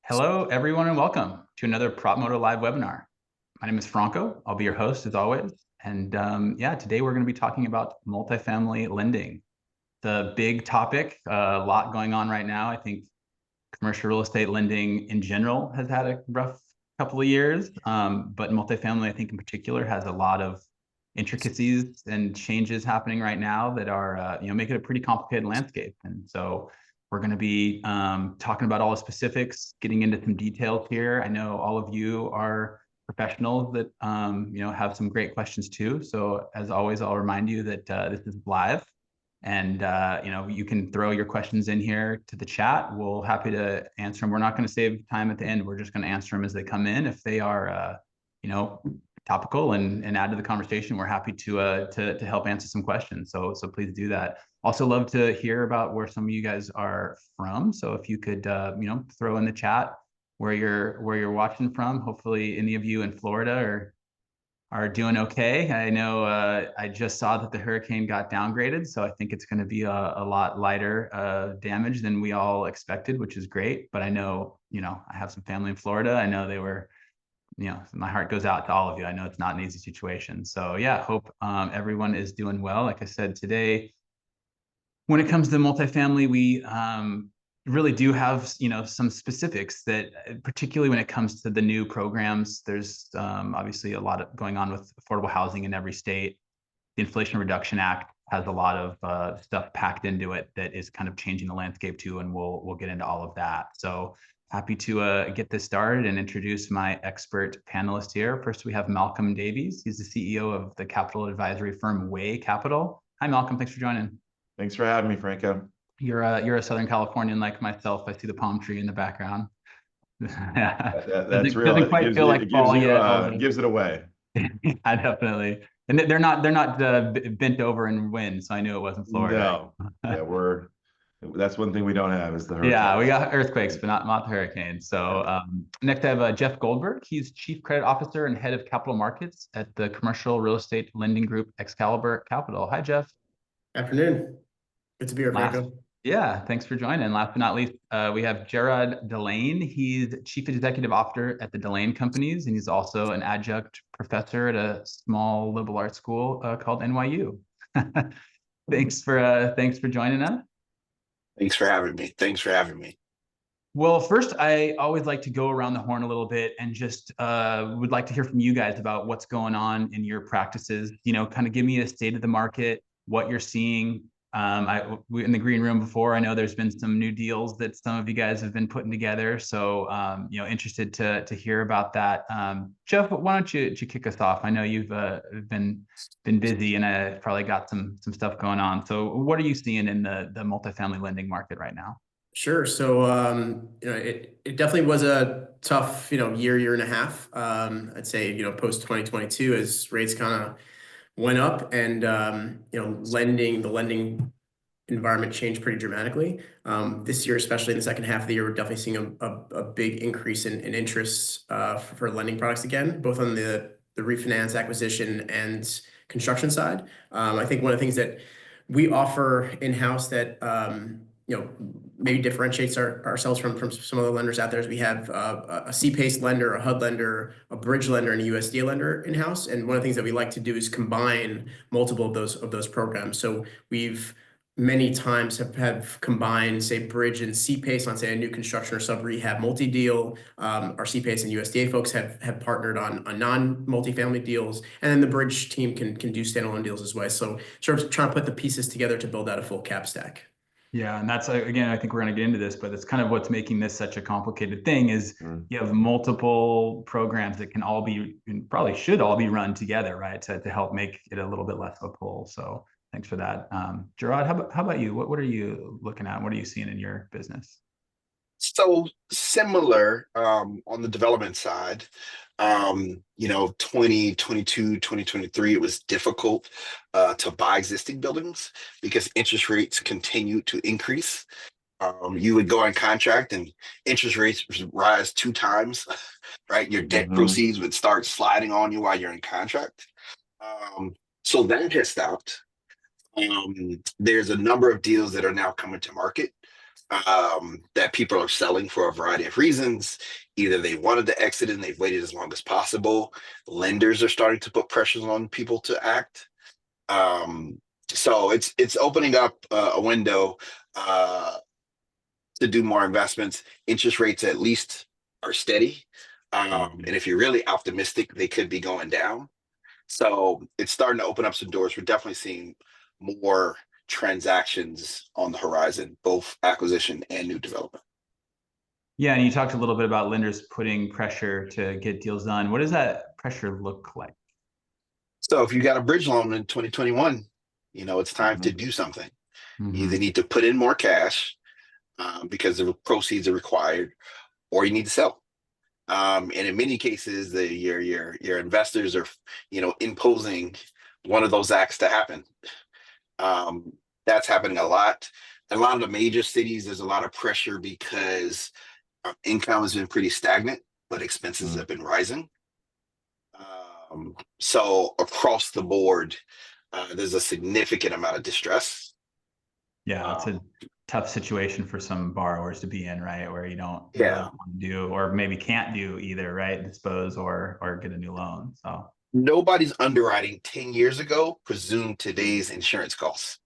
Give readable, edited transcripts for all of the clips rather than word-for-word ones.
Hello, everyone, and welcome to another Propmodo live webinar. My name is Franco. I'll be your host as always. And today we're going to be talking about multifamily lending. The big topic, a lot going on right now. I think commercial real estate lending in general has had a rough couple of years, but multifamily, I think in particular, has a lot of intricacies and changes happening right now that are make it a pretty complicated landscape. And so we're going to be talking about all the specifics, getting into some details here. I know all of you are professionals that have some great questions too. So as always, I'll remind you that this is live, and you can throw your questions in here to the chat. We'll happy to answer them. We're not going to save time at the end. We're just going to answer them as they come in. If they are topical and add to the conversation, we're happy to help answer some questions. So please do that. Also love to hear about where some of you guys are from. So if you could throw in the chat where you're watching from. Hopefully any of you in Florida are doing okay. I know I just saw that the hurricane got downgraded, so I think it's going to be a lot lighter damage than we all expected, which is great. But I know, I have some family in Florida. I know they were, my heart goes out to all of you. I know it's not an easy situation. So yeah, hope everyone is doing well. Like I said, today, when it comes to multifamily, we really do have some specifics that, particularly when it comes to the new programs, there's obviously a lot going on with affordable housing in every state. The Inflation Reduction Act has a lot of stuff packed into it that is kind of changing the landscape too, and we'll get into all of that. So happy to get this started and introduce my expert panelist here. First, we have Malcom Davies. He's the CEO of the capital advisory firm Way Capital. Hi, Malcom. Thanks for joining. Thanks for having me, Franco. You're a Southern Californian like myself. I see the palm tree in the background. That's real. Doesn't quite feel like fall yet. Gives it away. I definitely. And they're not bent over in wind, so I knew it wasn't Florida. No, yeah, that's one thing we don't have is the hurricane. Yeah, we got earthquakes, but not the hurricane. So next I have Jeff Goldberg. He's Chief Credit Officer and Head of Capital Markets at the commercial real estate lending group Excalibur Capital. Hi, Jeff. Afternoon. Good to be here, Franco. Yeah, thanks for joining. Last but not least, we have Jerrod Delaine. He's Chief Executive Officer at the Delaine Companies, and he's also an adjunct professor at a small liberal arts school called NYU. Thanks for joining us. Thanks for having me. Well, first, I always like to go around the horn a little bit and just would like to hear from you guys about what's going on in your practices. Kind of give me a state of the market, what you're seeing. We in the green room before, I know there's been some new deals that some of you guys have been putting together. So, interested to hear about that. Jeff, why don't you kick us off? I know you've been busy and probably got some stuff going on. So what are you seeing in the multifamily lending market right now? Sure. So, it definitely was a tough, year and a half. I'd say, post 2022 as rates kind of went up and, the lending environment changed pretty dramatically. This year, especially in the second half of the year, we're definitely seeing a big increase in interest for lending products again, both on the refinance, acquisition, and construction side. I think one of the things that we offer in-house that maybe differentiates ourselves from some other lenders out there is we have a C-PACE lender, a HUD lender, a bridge lender, and a USDA lender in-house. And one of the things that we like to do is combine multiple of those programs. So we've many times have combined, say, bridge and C-PACE on, say, a new construction or sub-rehab multi-deal. Our C-PACE and USDA folks have partnered on non-multifamily deals, and then the bridge team can do standalone deals as well. So sort of trying to put the pieces together to build out a full cap stack. Yeah, and that's, again, I think we're going to get into this, but it's kind of what's making this such a complicated thing is you have multiple programs that can all be, and probably should all be run together, right, to help make it a little bit less of a pull. So thanks for that. Jerrod, how about you? What are you looking at? What are you seeing in your business? So similar on the development side, 2022, 2023, it was difficult to buy existing buildings because interest rates continued to increase. You would go on contract and interest rates rise 2 times, right? Your debt proceeds would start sliding on you while you're in contract. So that has stopped. There's a number of deals that are now coming to market. that people are selling for a variety of reasons. Either they wanted to exit and they've waited as long as possible. Lenders are starting to put pressures on people to act. So it's opening up a window to do more investments. Interest rates at least are steady. And if you're really optimistic, they could be going down. So it's starting to open up some doors. We're definitely seeing more transactions on the horizon, both acquisition and new development. Yeah, and you talked a little bit about lenders putting pressure to get deals done. What does that pressure look like? So if you got a bridge loan in 2021, it's time to do something. You either need to put in more cash because the proceeds are required, or you need to sell. And in many cases, your investors are, imposing one of those acts to happen. That's happening a lot. A lot of the major cities, there's a lot of pressure because income has been pretty stagnant, but expenses have been rising. So across the board, there's a significant amount of distress. Yeah, it's a tough situation for some borrowers to be in, right? Where you don't Yeah. really want to do, or maybe can't do either, right? Dispose or get a new loan. So Nobody's underwriting 10 years ago presumed today's insurance costs.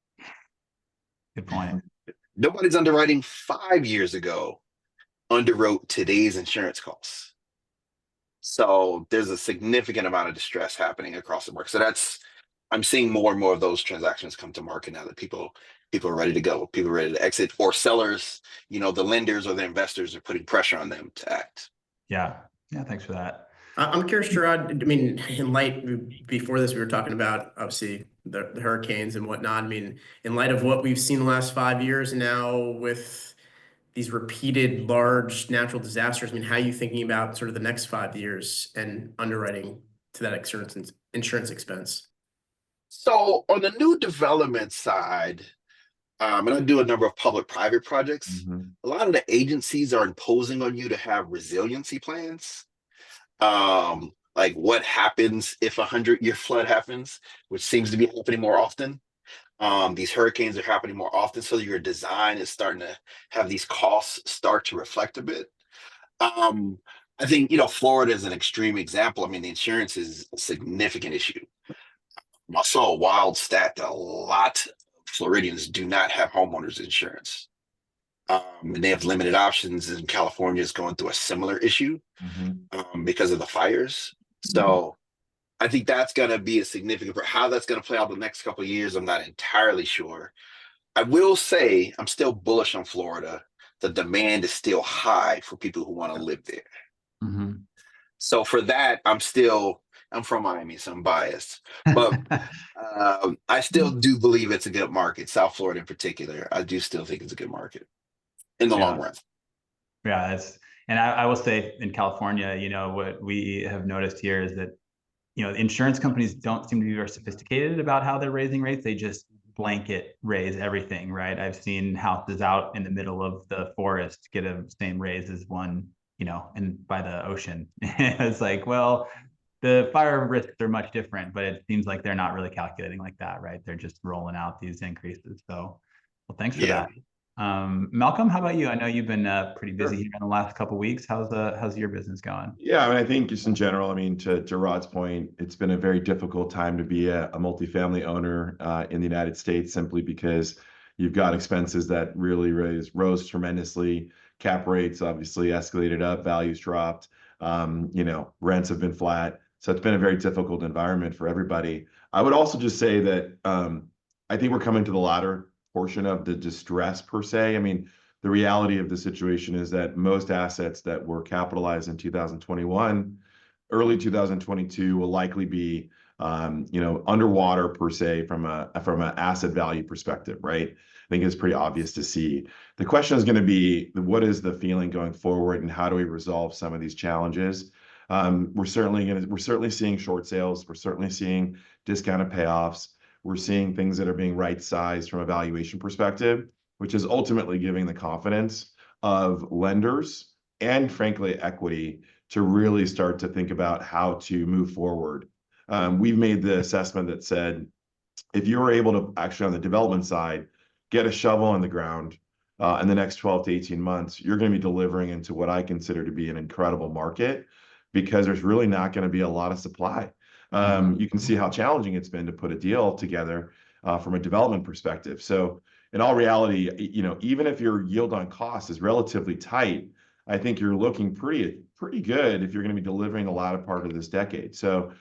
good point. Nobody's underwriting 5 years ago underwrote today's insurance costs. So there's a significant amount of distress happening across the market. So I'm seeing more and more of those transactions come to market now that people are ready to go, people are ready to exit, or sellers, the lenders or the investors are putting pressure on them to act. Yeah. Thanks for that. I'm curious, Jerrod. I mean, in light, before this, we were talking about obviously the hurricanes and whatnot. I mean, in light of what we've seen the last 5 years now with these repeated large natural disasters, I mean, how are you thinking about sort of the next 5 years and underwriting to that insurance expense? So on the new development side, and I do a number of public-private projects, a lot of the agencies are imposing on you to have resiliency plans. Like what happens if a 100-year flood happens, which seems to be happening more often. These hurricanes are happening more often, so your design is starting to have these costs start to reflect a bit. I think Florida is an extreme example. I mean, the insurance is a significant issue. I saw a wild stat that a lot of Floridians do not have homeowners insurance. And they have limited options, and California is going through a similar issue because of the fires. So I think that's going to be a significant, how that's going to play out the next couple of years, I'm not entirely sure. I will say I'm still bullish on Florida. The demand is still high for people who want to live there. So for that, I'm from Miami, so I'm biased, but I still do believe it's a good market. South Florida in particular, I do still think it's a good market in the long run. Yeah, and I will say in California, what we have noticed here is that, insurance companies don't seem to be very sophisticated about how they're raising rates. They just blanket raise everything, right? I've seen houses out in the middle of the forest get a same raise as one, and by the ocean. It's like, well, the fire risks are much different, but it seems like they're not really calculating like that, right? They're just rolling out these increases. So, well, thanks for that. Malcolm, how about you? I know you've been pretty busy here in the last couple of weeks. How's your business going? Yeah, I mean, I think just in general, I mean, to Rod's point, it's been a very difficult time to be a multifamily owner in the United States, simply because you've got expenses that really rose tremendously. Cap rates obviously escalated up, values dropped. Rents have been flat. So it's been a very difficult environment for everybody. I would also just say that I think we're coming to the latter portion of the distress per se. I mean, the reality of the situation is that most assets that were capitalized in 2021, early 2022 will likely be, underwater per se from an asset value perspective, right? I think it's pretty obvious to see. The question is going to be, what is the feeling going forward, and how do we resolve some of these challenges? We're certainly seeing short sales. We're certainly seeing discounted payoffs. We're seeing things that are being right-sized from a valuation perspective, which is ultimately giving the confidence of lenders and, frankly, equity to really start to think about how to move forward. We've made the assessment that said, if you were able to actually on the development side, get a shovel in the ground, in the next 12 to 18 months, you're going to be delivering into what I consider to be an incredible market because there's really not going to be a lot of supply. You can see how challenging it's been to put a deal together from a development perspective. So in all reality, even if your yield on cost is relatively tight, I think you're looking pretty good if you're going to be delivering a lot of part of this decade. So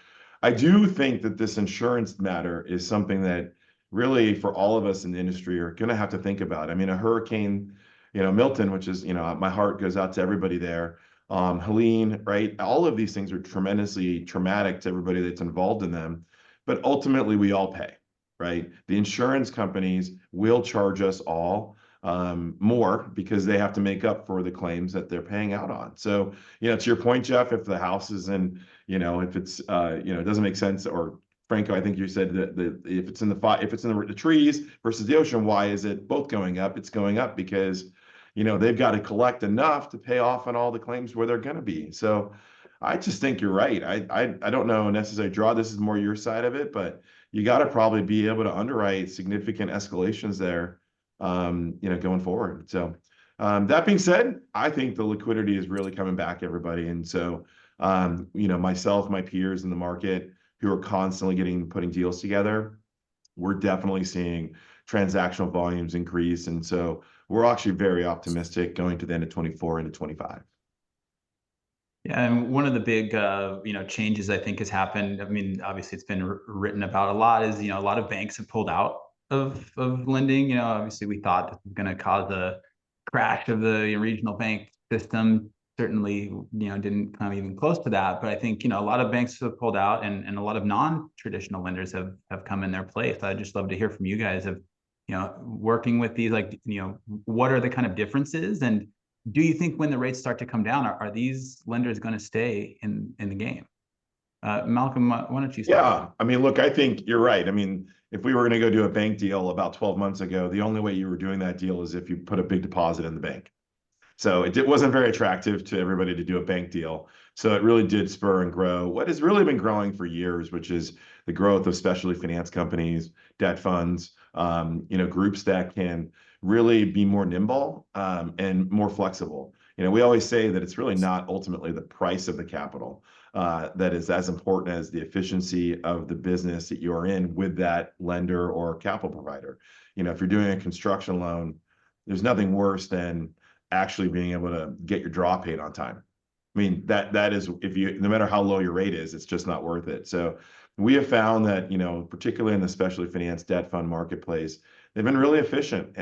I do think that this insurance matter is something that really for all of us in the industry are going to have to think about. I mean, a hurricane, Milton, which is, my heart goes out to everybody there. Helene, right? All of these things are tremendously traumatic to everybody that's involved in them, but ultimately we all pay, right? The insurance companies will charge us all more because they have to make up for the claims that they're paying out on. So, to your point, Jeff, if the house is in, if it's, it doesn't make sense, or Franco, I think you said that if it's in the trees versus the ocean, why is it both going up? It's going up because, they've got to collect enough to pay off on all the claims where they're going to be. So I just think you're right. I don't know necessarily, Jerrod, this is more your side of it, but you got to probably be able to underwrite significant escalations there, going forward. So that being said, I think the liquidity is really coming back, everybody. And so, myself, my peers in the market who are constantly putting deals together, we're definitely seeing transactional volumes increase. And so we're actually very optimistic going to the end of 24 into 25. Yeah, and one of the big, changes I think has happened. I mean, obviously it's been written about a lot. Is a lot of banks have pulled out of lending. Obviously we thought this was going to cause a crash of the regional bank system. Certainly, didn't come even close to that. But I think a lot of banks have pulled out, and a lot of non-traditional lenders have come in their place. I'd just love to hear from you guys of working with these, what are the kind of differences, and do you think when the rates start to come down, are these lenders going to stay in the game? Malcom, why don't you start? Yeah, I mean, look, I think you're right. I mean, if we were going to go do a bank deal about 12 months ago, the only way you were doing that deal is if you put a big deposit in the bank. So it wasn't very attractive to everybody to do a bank deal. So it really did spur and grow what has really been growing for years, which is the growth of specialty finance companies, debt funds, groups that can really be more nimble and more flexible. We always say that it's really not ultimately the price of the capital that is as important as the efficiency of the business that you are in with that lender or capital provider. If you're doing a construction loan, there's nothing worse than actually being able to get your draw paid on time. I mean, that is, no matter how low your rate is, it's just not worth it. So we have found that, particularly in the specialty finance debt fund marketplace, they've been really efficient.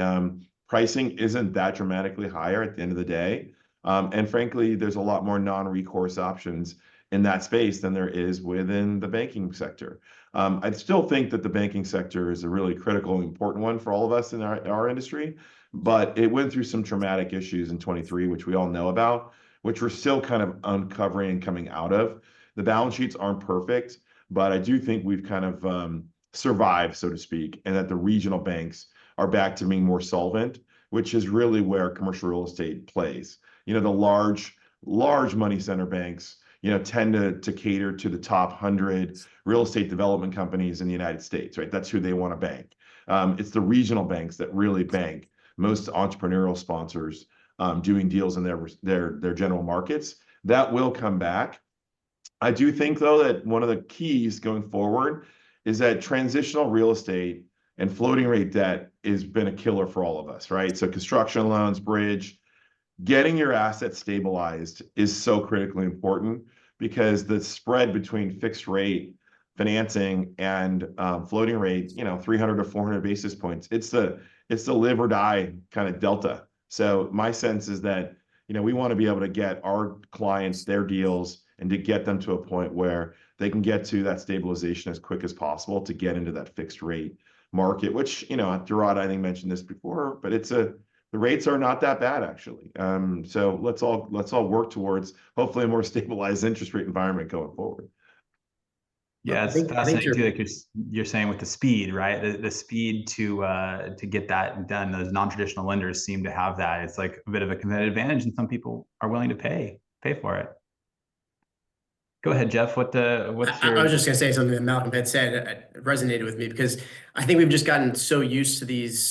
Pricing isn't that dramatically higher at the end of the day. And frankly, there's a lot more non-recourse options in that space than there is within the banking sector. I still think that the banking sector is a really critical and important one for all of us in our industry, but it went through some traumatic issues in 23, which we all know about, which we're still kind of uncovering and coming out of. The balance sheets aren't perfect, but I do think we've kind of survived, so to speak, and that the regional banks are back to being more solvent, which is really where commercial real estate plays. The large money center banks, tend to cater to the top 100 real estate development companies in the United States, right? That's who they want to bank. It's the regional banks that really bank most entrepreneurial sponsors doing deals in their general markets. That will come back. I do think, though, that one of the keys going forward is that transitional real estate and floating rate debt has been a killer for all of us, right? So construction loans, bridge, getting your assets stabilized is so critically important because the spread between fixed rate financing and floating rate, 300 to 400 basis points, it's the live or die kind of delta. So my sense is that, we want to be able to get our clients their deals and to get them to a point where they can get to that stabilization as quick as possible to get into that fixed rate market, which, Jerrod, I think mentioned this before, but the rates are not that bad, actually. So let's all work towards hopefully a more stabilized interest rate environment going forward. Yeah, it's fascinating too, like you're saying with the speed, right? The speed to get that done. Those non-traditional lenders seem to have that. It's like a bit of a competitive advantage, and some people are willing to pay for it. Go ahead, Jeff. I was just going to say something that Malcom had said resonated with me because I think we've just gotten so used to these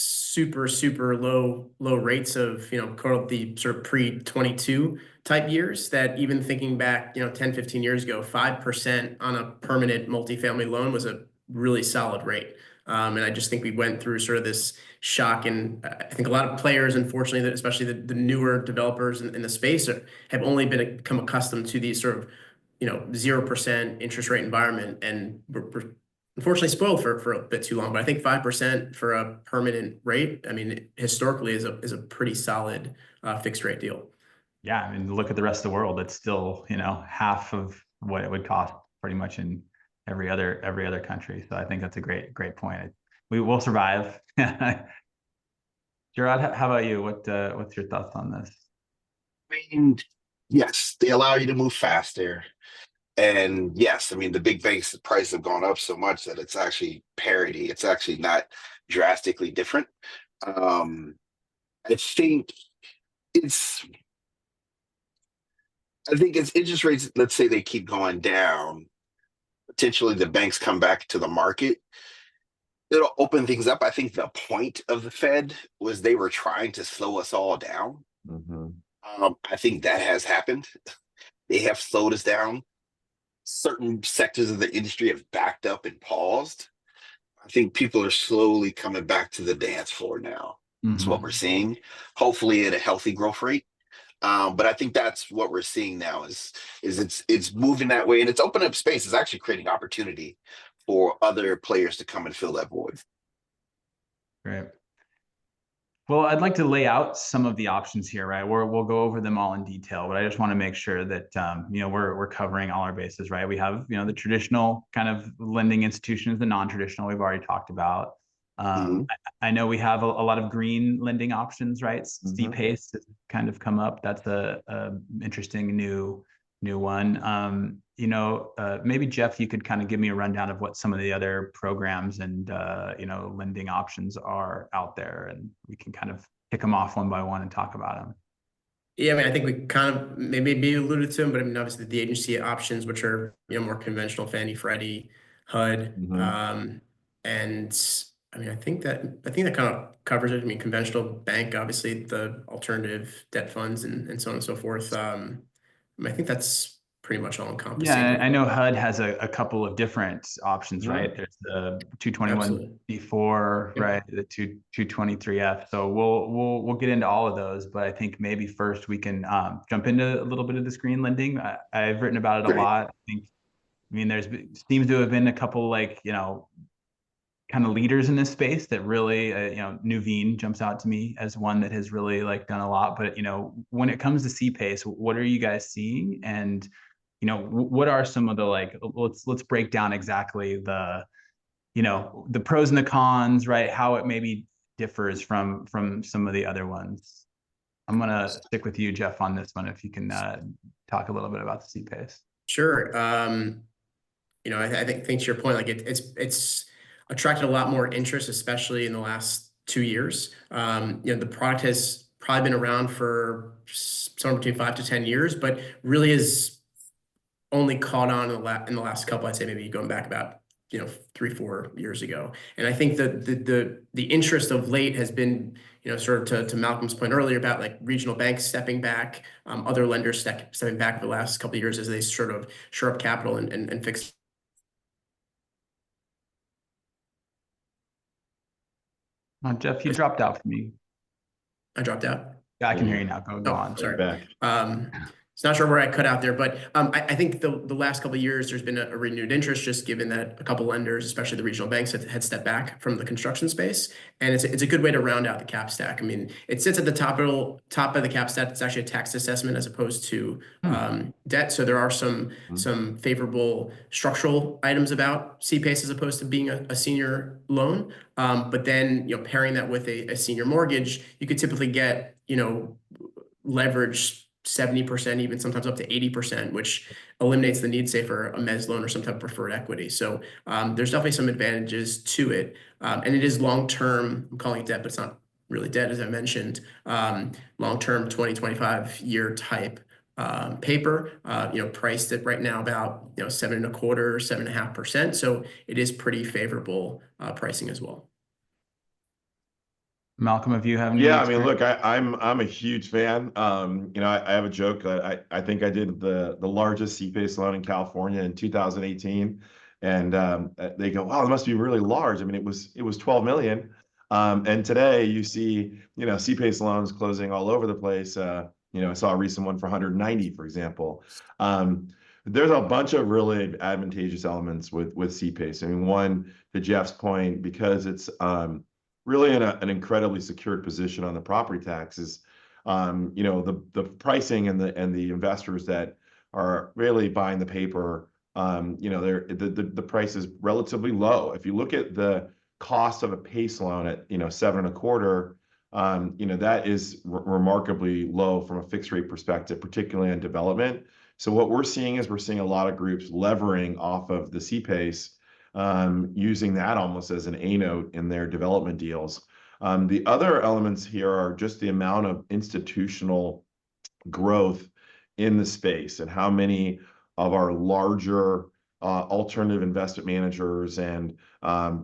super low rates of, called the sort of pre-22 type years, that even thinking back, 10, 15 years ago, 5% on a permanent multifamily loan was a really solid rate. And I just think we went through sort of this shock, and I think a lot of players, unfortunately, that especially the newer developers in the space have only become accustomed to these sort of 0% interest rate environment, and we're unfortunately spoiled for a bit too long. But I think 5% for a permanent rate, I mean, historically is a pretty solid fixed rate deal. Yeah, I mean, look at the rest of the world. It's still, half of what it would cost pretty much in every other country. So I think that's a great point. We will survive. Jerrod, how about you? What's your thoughts on this? I mean, yes, they allow you to move faster. And yes, I mean, the big banks, the prices have gone up so much that it's actually parity. It's actually not drastically different. I think it's as interest rates, let's say they keep going down, potentially the banks come back to the market. It'll open things up. I think the point of the Fed was they were trying to slow us all down. I think that has happened. They have slowed us down. Certain sectors of the industry have backed up and paused. I think people are slowly coming back to the dance floor now. That's what we're seeing, hopefully at a healthy growth rate. But I think that's what we're seeing now is it's moving that way, and it's opening up space. It's actually creating opportunity for other players to come and fill that void. Great. Well, I'd like to lay out some of the options here, right? We'll go over them all in detail, but I just want to make sure that we're covering all our bases, right? We have the traditional kind of lending institutions, the non-traditional we've already talked about. I know we have a lot of green lending options, right? C-PACE has kind of come up. That's a interesting new one. Maybe Jeff, you could kind of give me a rundown of what some of the other programs and lending options are out there, and we can kind of pick them off one by one and talk about them. Yeah, I mean, I think we kind of maybe alluded to them, but I mean, obviously the agency options, which are more conventional, Fannie, Freddie, HUD, and I mean, I think that kind of covers it. I mean, conventional bank, obviously the alternative debt funds and so on and so forth. I think that's pretty much all encompassing. Yeah, I know HUD has a couple of different options, right? There's the 221B4, right? The 223F. So we'll get into all of those, but I think maybe first we can jump into a little bit of the screen lending. I've written about it a lot. I mean, seems to have been a couple kind of leaders in this space that really, Nuveen jumps out to me as one that has really done a lot. But when it comes to C-PACE, what are you guys seeing? And what are some of the let's break down exactly the pros and the cons, right? How it maybe differs from some of the other ones. I'm gonna stick with you, Jeff, on this one. If you can talk a little bit about the C-PACE. Sure. I think to your point, it's attracted a lot more interest, especially in the last 2 years. The product has probably been around for somewhere between 5 to 10 years, but really is only caught on in the last couple, I'd say maybe going back about 3-4 years ago. And I think that the interest of late has been sort of to Malcolm's point earlier about regional banks stepping back, other lenders stepping back for the last couple of years as they sort of shore up capital and fix. Jeff, you dropped out for me. I dropped out. Yeah, I can hear you now. Go on. Sorry. Back. It's not sure where I cut out there, but I think the last couple of years there's been a renewed interest, just given that a couple lenders, especially the regional banks, had stepped back from the construction space, and it's a good way to round out the cap stack. I mean, it sits at the top of the cap stack. It's actually a tax assessment as opposed to debt, so there are some favorable structural items about C-PACE as opposed to being a senior loan. But then pairing that with a senior mortgage, you could typically get leverage 70%, even sometimes up to 80%, which eliminates the need, say, for a mezz loan or some type of preferred equity. So there's definitely some advantages to it. And it is long-term, I'm calling it debt, but it's not really debt, as I mentioned, long-term 20-25 year type paper, priced at right now about 7.25%, 7.5%. So it is pretty favorable pricing as well. Malcolm, if you have any Yeah, I mean, experience? look, I'm a huge fan. I have a joke. I think I did the largest CPACE loan in California in 2018, and they go, "Wow, it must be really large." I mean, it was 12 million, and today you see CPACE loans closing all over the place. I saw a recent one for 190, for example. There's a bunch of really advantageous elements with CPACE. I mean, one, to Jeff's point, because it's really in an incredibly secured position on the property taxes. The pricing and the investors that are really buying the paper, the price is relatively low. If you look at the cost of a PACE loan at 7.25, that is remarkably low from a fixed rate perspective, particularly on development. So what we're seeing is we're seeing a lot of groups levering off of the CPACE, using that almost as an A note in their development deals. The other elements here are just the amount of institutional growth in the space and how many of our larger alternative investment managers and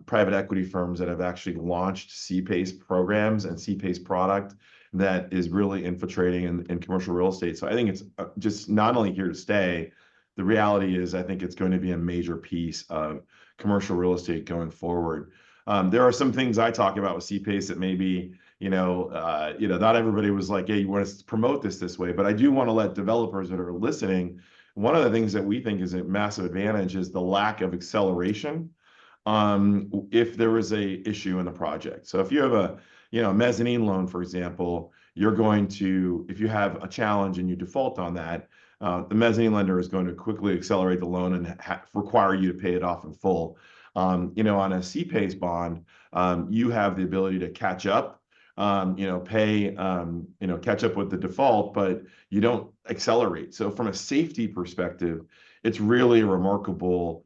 private equity firms that have actually launched CPACE programs and CPACE product that is really infiltrating in commercial real estate. So I think it's just not only here to stay. The reality is, I think it's going to be a major piece of commercial real estate going forward. There are some things I talk about with CPACE that maybe not everybody was like, "Hey, you want us to promote this way," but I do want to let developers that are listening. One of the things that we think is a massive advantage is the lack of acceleration if there is a issue in the project. So if you have a mezzanine loan, for example, if you have a challenge and you default on that, the mezzanine lender is going to quickly accelerate the loan and require you to pay it off in full. On a CPACE bond, you have the ability to catch up, catch up with the default, but you don't accelerate. So from a safety perspective, it's really a remarkable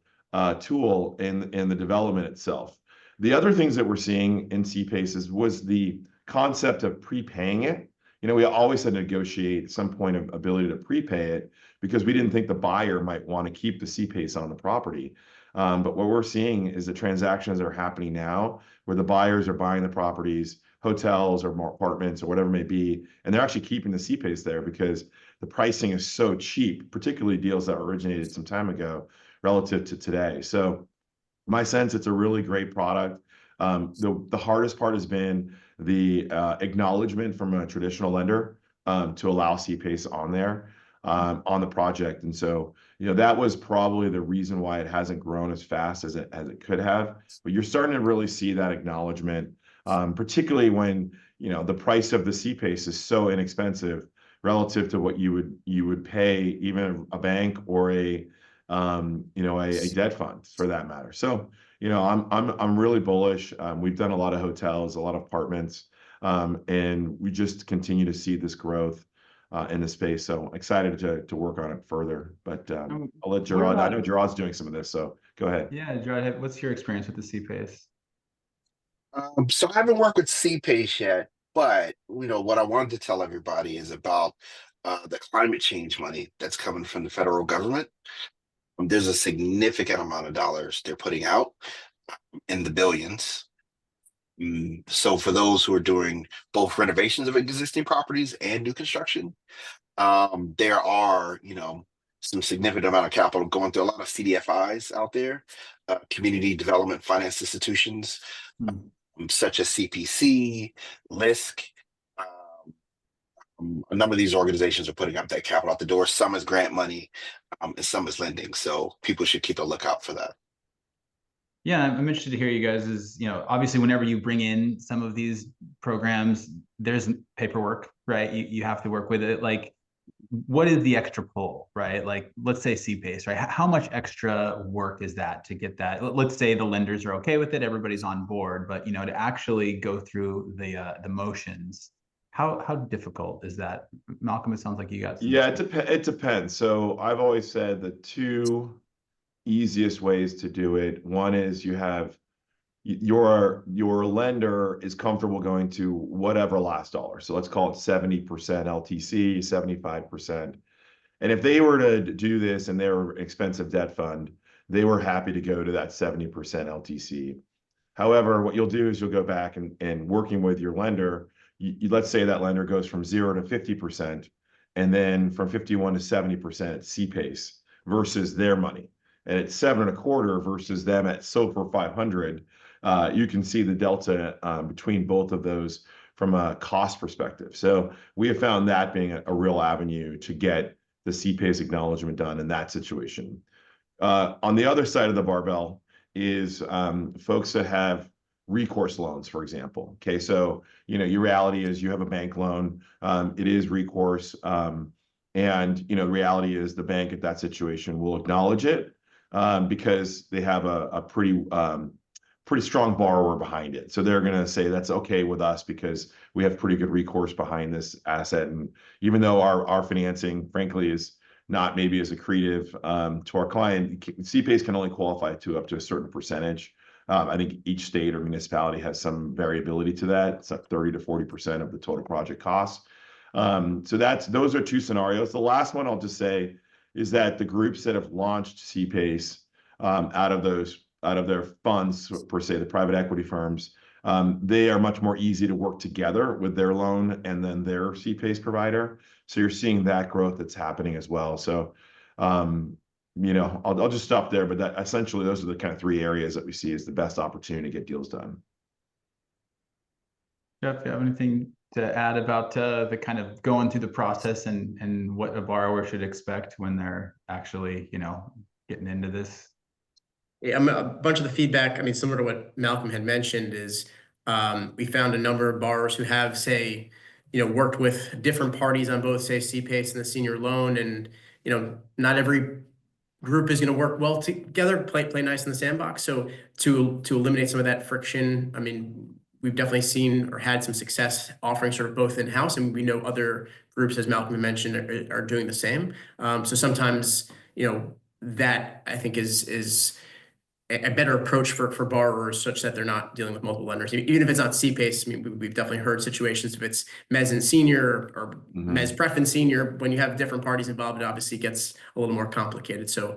tool in the development itself. The other things that we're seeing in CPACEs was the concept of prepaying it. We always had to negotiate some point of ability to prepay it because we didn't think the buyer might want to keep the CPACE on the property. But what we're seeing is the transactions that are happening now where the buyers are buying the properties, hotels or more apartments or whatever it may be, and they're actually keeping the CPACE there because the pricing is so cheap, particularly deals that originated some time ago relative to today. So my sense, it's a really great product. The hardest part has been the acknowledgement from a traditional lender to allow CPACE on there on the project. And so, that was probably the reason why it hasn't grown as fast as it could have. But you're starting to really see that acknowledgement, particularly when the price of the CPACE is so inexpensive relative to what you would pay even a bank or a debt fund for that matter. So, I'm really bullish. We've done a lot of hotels, a lot of apartments, and we just continue to see this growth in the space. So excited to work on it further. But I'll let Jerrod. I know Jerrod's doing some of this, so go ahead. Yeah, Jerrod, what's your experience with the CPACE? So I haven't worked with CPACE yet, but what I wanted to tell everybody is about the climate change money that's coming from the federal government. There's a significant amount of dollars they're putting out in the billions. So for those who are doing both renovations of existing properties and new construction, there are, some significant amount of capital going through a lot of CDFIs out there, community development finance institutions, such as CPC, LISC. A number of these organizations are putting up that capital out the door. Some is grant money, and some is lending. So people should keep a lookout for that. Yeah, I'm interested to hear you guys obviously whenever you bring in some of these programs, there's paperwork, right? You have to work with it. Like, what is the extra pull, right? Like, let's say CPACE, right? How much extra work is that to get that? Let's say the lenders are okay with it, everybody's on board, but to actually go through the motions, how difficult is that? Malcolm, it sounds like you got some. Yeah, it depends. So I've always said the two easiest ways to do it. One is you have your lender is comfortable going to whatever last dollar. So let's call it 70% LTC, 75%. And if they were to do this and they're expensive debt fund, they were happy to go to that 70% LTC. However, what you'll do is you'll go back and working with your lender, let's say that lender goes from 0 to 50%, and then from 51 to 70% CPACE versus their money. And it's 7.25 versus them at SOFR 500. You can see the delta between both of those from a cost perspective. So we have found that being a real avenue to get the CPACE acknowledgement done in that situation. On the other side of the barbell is folks that have recourse loans, for example. Okay, so your reality is you have a bank loan, it is recourse, and the reality is the bank at that situation will acknowledge it because they have a pretty strong borrower behind it. So they're going to say that's okay with us because we have pretty good recourse behind this asset. And even though our financing, frankly, is not maybe as accretive to our client, CPACE can only qualify to up to a certain percentage. I think each state or municipality has some variability to that. It's like 30 to 40% of the total project cost. So those are two scenarios. The last one I'll just say is that the groups that have launched CPACE out of their funds, per se, the private equity firms, they are much more easy to work together with their loan and then their CPACE provider. So you're seeing that growth that's happening as well. So, I'll just stop there, but that essentially those are the kind of three areas that we see as the best opportunity to get deals done. Jeff, do you have anything to add about the kind of going through the process and what a borrower should expect when they're actually, getting into this? Yeah, a bunch of the feedback, similar to what Malcolm had mentioned, is we found a number of borrowers who have, say, worked with different parties on both, say, CPACE and the senior loan, and not every group is going to work well together, play nice in the sandbox. So to eliminate some of that friction, we've definitely seen or had some success offering sort of both in-house, and we know other groups, as Malcolm mentioned, are doing the same. So sometimes that I think is a better approach for borrowers, such that they're not dealing with multiple lenders. Even if it's not CPACE, we've definitely heard situations if it's mezz and senior or mezz pref and senior, when you have different parties involved, it obviously gets a little more complicated. So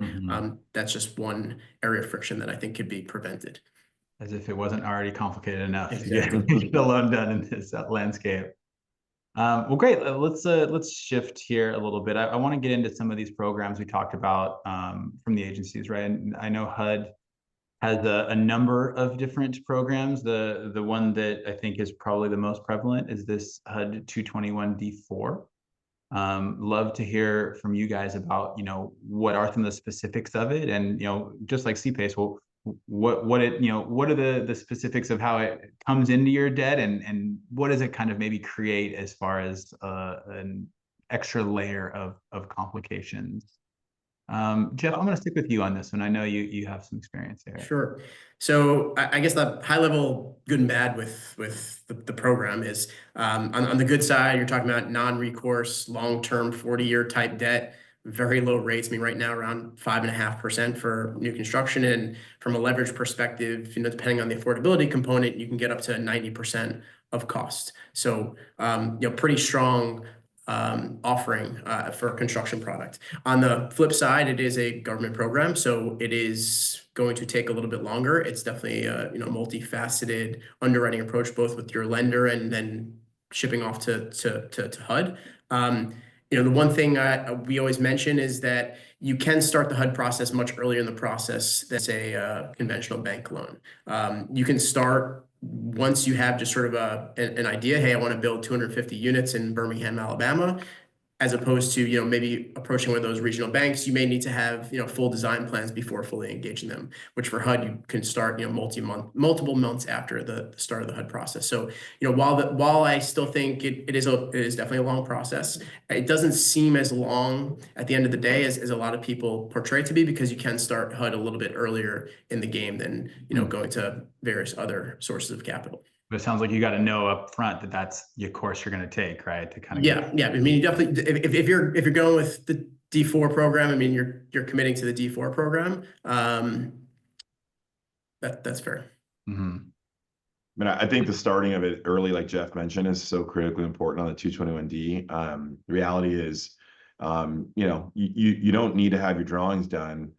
that's just one area of friction that I think could be prevented. As if it wasn't already complicated enough Exactly. to get a loan done in this landscape. Well, great. Let's shift here a little bit. I want to get into some of these programs we talked about from the agencies, right? And I know HUD has a number of different programs. The one that I think is probably the most prevalent is this HUD 221D4. Love to hear from you guys about what are some of the specifics of it, and just like CPACE, well, what are the specifics of how it comes into your debt, and what does it kind of maybe create as far as an extra layer of complications? Jeff, I'm going to stick with you on this one. I know you have some experience there. Sure. So I guess the high level good and bad with the program is on the good side, you're talking about non-recourse, long-term 40-year type debt, very low rates. Right now around 5.5% for new construction. And from a leverage perspective, depending on the affordability component, you can get up to 90% of cost. So, pretty strong offering for a construction product. On the flip side, it is a government program, so it is going to take a little bit longer. It's definitely a multifaceted underwriting approach, both with your lender and then shipping off to HUD. The one thing we always mention is that you can start the HUD process much earlier in the process than, say, a conventional bank loan. You can start once you have just sort of an idea, hey, I want to build 250 units in Birmingham, Alabama, as opposed to, maybe approaching one of those regional banks. You may need to have, full design plans before fully engaging them, which for HUD, you can start, multiple months after the start of the HUD process. So, while I still think it is definitely a long process, it doesn't seem as long at the end of the day as a lot of people portray it to be, because you can start HUD a little bit earlier in the game than, going to various other sources of capital. But it sounds like you got to know up front that that's your course you're going to take, right? To kind of yeah. You definitely, if you're going with the D4 program, you're committing to the D4 program. That's fair. I think the starting of it early, like Jeff mentioned, is so critically important on the 221D. The reality is, you don't need to have your drawings done.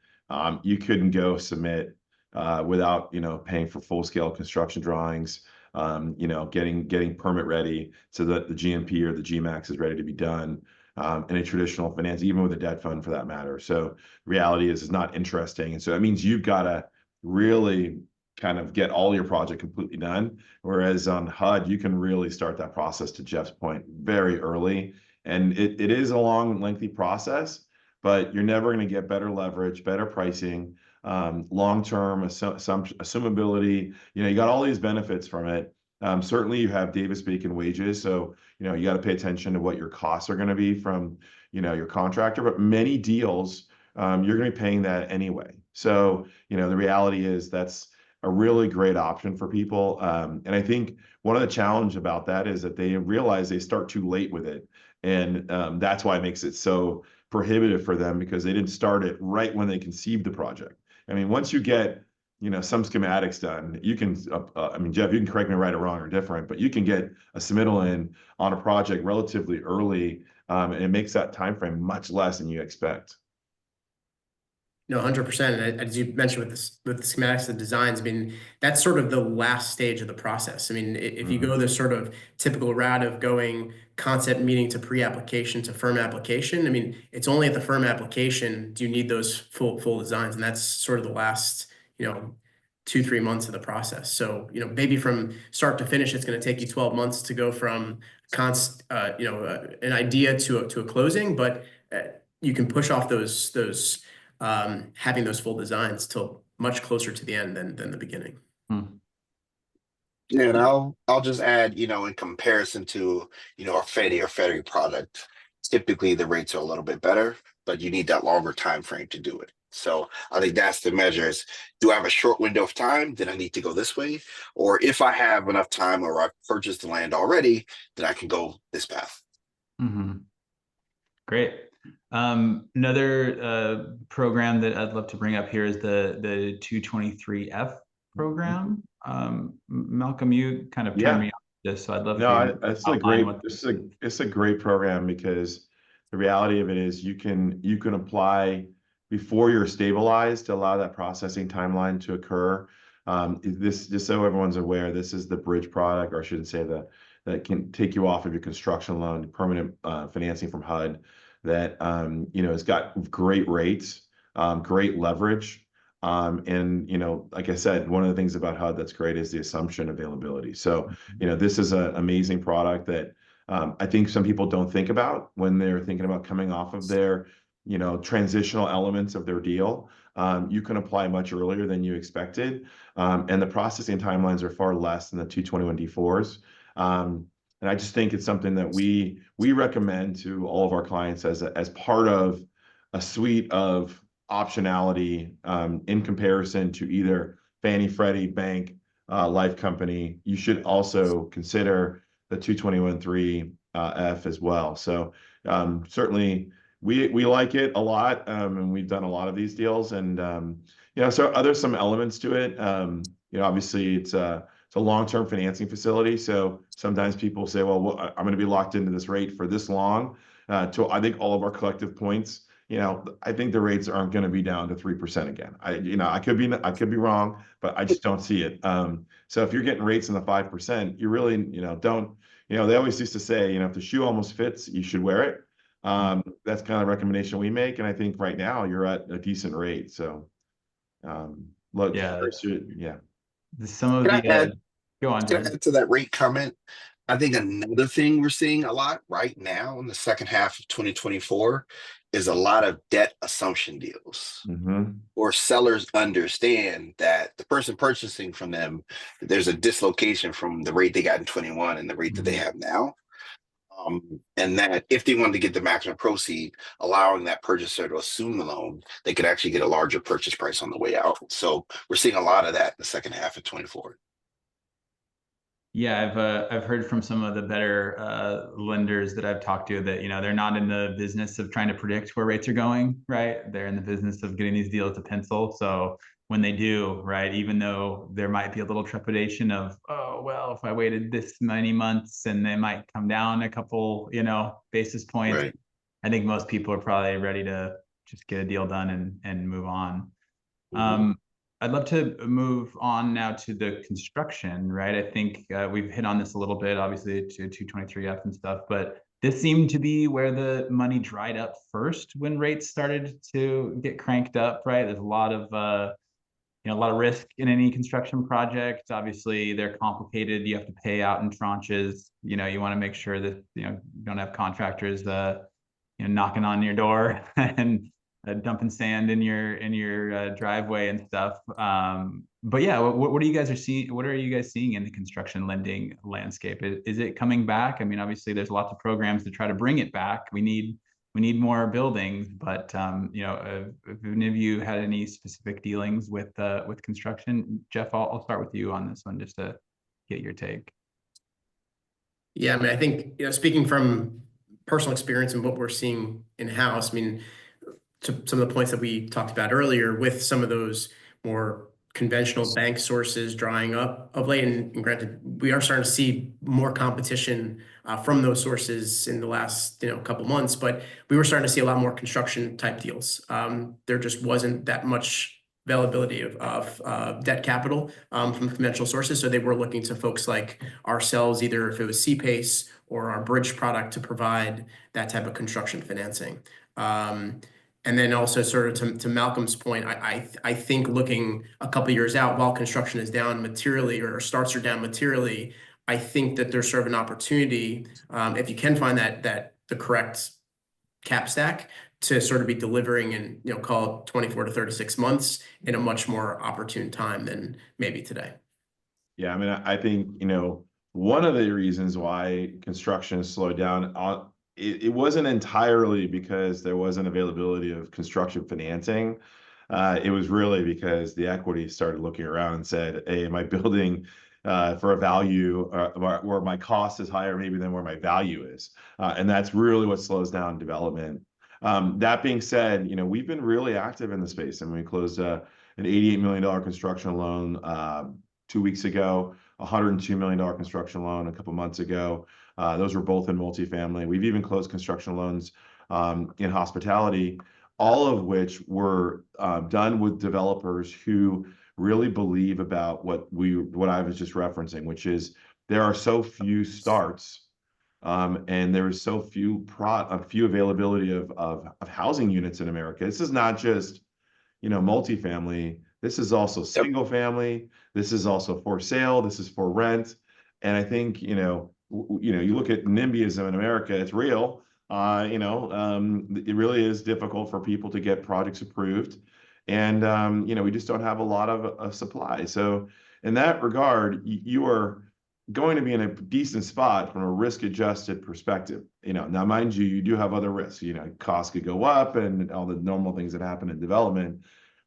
You couldn't go submit without, paying for full-scale construction drawings, getting permit ready so that the GMP or the GMAX is ready to be done, in a traditional finance, even with a debt fund for that matter. So reality is it's not interesting. And so that means you've got to really kind of get all your project completely done. Whereas on HUD, you can really start that process, to Jeff's point, very early. And it is a long, lengthy process, but you're never going to get better leverage, better pricing, long-term assumability. You got all these benefits from it. Certainly you have Davis Bacon wages. So, you got to pay attention to what your costs are going to be from, your contractor, but many deals, you're going to be paying that anyway. So, the reality is that's a really great option for people. And I think one of the challenge about that is that they realize they start too late with it. And that's why it makes it so prohibitive for them, because they didn't start it right when they conceived the project. I mean, once you get, some schematics done, you can, Jeff, you can correct me right or wrong or different, but you can get a submittal in on a project relatively early, and it makes that time frame much less than you expect. No, 100%. And as you mentioned with the schematics and designs, I mean, that's sort of the last stage of the process. I mean, if you go the sort of typical route of going concept meeting to pre-application to firm application, I mean, it's only at the firm application do you need those full designs, and that's sort of the last 2-3 months of the process. So maybe from start to finish, it's going to take you 12 months to go from an idea to a closing, but you can push off those having those full designs till much closer to the end than the beginning. Yeah, and I'll just add, in comparison to, a Fannie or Freddie product, typically the rates are a little bit better, but you need that longer time frame to do it. So I think that's the measure is, do I have a short window of time? Then I need to go this way. Or if I have enough time or I've purchased the land already, then I can go this path. Great. Another program that I'd love to bring up here is the 223F program. Malcolm, you kind of turned me on to this, so I'd love to it's a great program, because the reality of it is you can apply before you're stabilized to allow that processing timeline to occur. This, just so everyone's aware, this is the bridge product, or I shouldn't say that can take you off of your construction loan, permanent financing from HUD, that it's got great rates, great leverage, and like I said, one of the things about HUD that's great is the assumption availability. So this is an amazing product that I think some people don't think about when they're thinking about coming off of their transitional elements of their deal. You can apply much earlier than you expected, and the processing timelines are far less than the 221D4s. And I just think it's something that we recommend to all of our clients as part of a suite of optionality, in comparison to either Fannie, Freddie, bank, life company. You should also consider the 221.3F as well. So certainly we like it a lot, and we've done a lot of these deals. And so there's some elements to it. Obviously it's a long-term financing facility. So sometimes people say, well, I'm going to be locked into this rate for this long. To I think all of our collective points, I think the rates aren't going to be down to 3% again. I could be wrong, but I just don't see it. So if you're getting rates in the 5%, you really, don't, they always used to say, if the shoe almost fits, you should wear it. That's kind of the recommendation we make. And I think right now you're at a decent rate. So, look, some of the, go on, Can I add to that rate comment? I think another thing we're seeing a lot right now in the second half of 2024 is a lot of debt assumption deals, or sellers understand that the person purchasing from them, there's a dislocation from the rate they got in 21 and the rate that they have now. And that if they wanted to get the maximum proceed, allowing that purchaser to assume the loan, they could actually get a larger purchase price on the way out. So we're seeing a lot of that in the second half of 24. Yeah, I've heard from some of the better lenders that I've talked to that they're not in the business of trying to predict where rates are going, right? They're in the business of getting these deals to pencil. So when they do, right, even though there might be a little trepidation of, oh well, if I waited this many months and they might come down a couple, basis points, right. I think most people are probably ready to just get a deal done and move on. I'd love to move on now to the construction, right? I think we've hit on this a little bit, obviously, to 223F and stuff, but this seemed to be where the money dried up first when rates started to get cranked up, right? There's a lot of a lot of risk in any construction project. Obviously, they're complicated. You have to pay out in tranches. You want to make sure that you don't have contractors knocking on your door and dumping sand in your driveway and stuff. But yeah, what are you guys seeing? What are you guys seeing in the construction lending landscape? Is it coming back? I mean, obviously, there's lots of programs to try to bring it back. We need more buildings, but have any of you had any specific dealings with construction? Jeff, I'll start with you on this one just to get your take. Yeah, I mean, I think speaking from personal experience and what we're seeing in-house, I mean, to some of the points that we talked about earlier, with some of those more conventional bank sources drying up of late, and granted, we are starting to see more competition from those sources in the last couple months, but we were starting to see a lot more construction type deals. There just wasn't that much availability of debt capital from conventional sources, so they were looking to folks like ourselves, either if it was CPACE or our bridge product, to provide that type of construction financing. And then also sort of to Malcolm's point, I think looking a couple of years out, while construction is down materially or starts are down materially, I think that there's sort of an opportunity, if you can find that the correct cap stack, to sort of be delivering in call it 24 to 36 months in a much more opportune time than maybe today. Yeah, I mean, I think one of the reasons why construction slowed down, it wasn't entirely because there wasn't availability of construction financing. It was really because the equity started looking around and said, hey, am I building for a value where my cost is higher maybe than where my value is? And that's really what slows down development. That being said, we've been really active in the space. I mean, we closed an $88 million construction loan 2 weeks ago, a $102 million construction loan a couple months ago. Those were both in multifamily. We've even closed construction loans in hospitality, all of which were done with developers who really believe about what I was just referencing, which is there are so few starts and there is so few availability of housing units in America. This is not just multifamily. This is also single family. This is also for sale. This is for rent. And I think you look at NIMBYism in America, it's real. It really is difficult for people to get projects approved, and we just don't have a lot of supply. So in that regard, you are going to be in a decent spot from a risk-adjusted perspective. Now mind you, you do have other risks. Costs could go up and all the normal things that happen in development.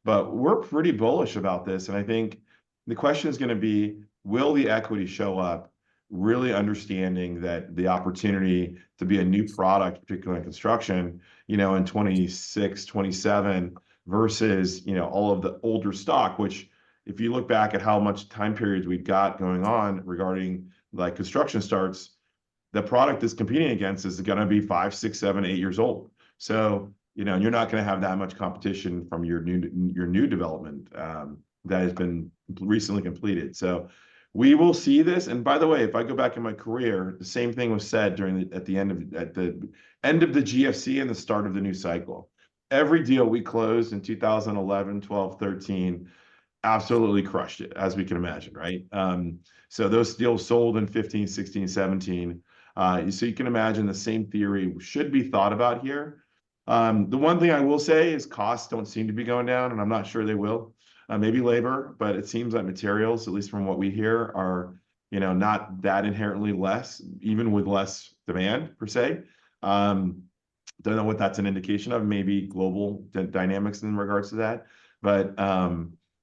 But we're pretty bullish about this, and I think the question is going to be, will the equity show up? Really understanding that the opportunity to be a new product, particularly in construction, in 26, 27 versus, all of the older stock, which if you look back at how much time periods we've got going on regarding like construction starts, the product is competing against is going to be 5, 6, 7, 8 years old. So, you're not going to have that much competition from your new development that has been recently completed. So we will see this. And by the way, if I go back in my career, the same thing was said at the end of the GFC and the start of the new cycle. Every deal we closed in 2011, 12, 13 absolutely crushed it, as we can imagine, right? So those deals sold in 15, 16, 17. So you can imagine the same theory should be thought about here. The one thing I will say is costs don't seem to be going down, and I'm not sure they will. Maybe labor, but it seems like materials, at least from what we hear, are not that inherently less, even with less demand per se. Don't know what that's an indication of. Maybe global dynamics in regards to that, but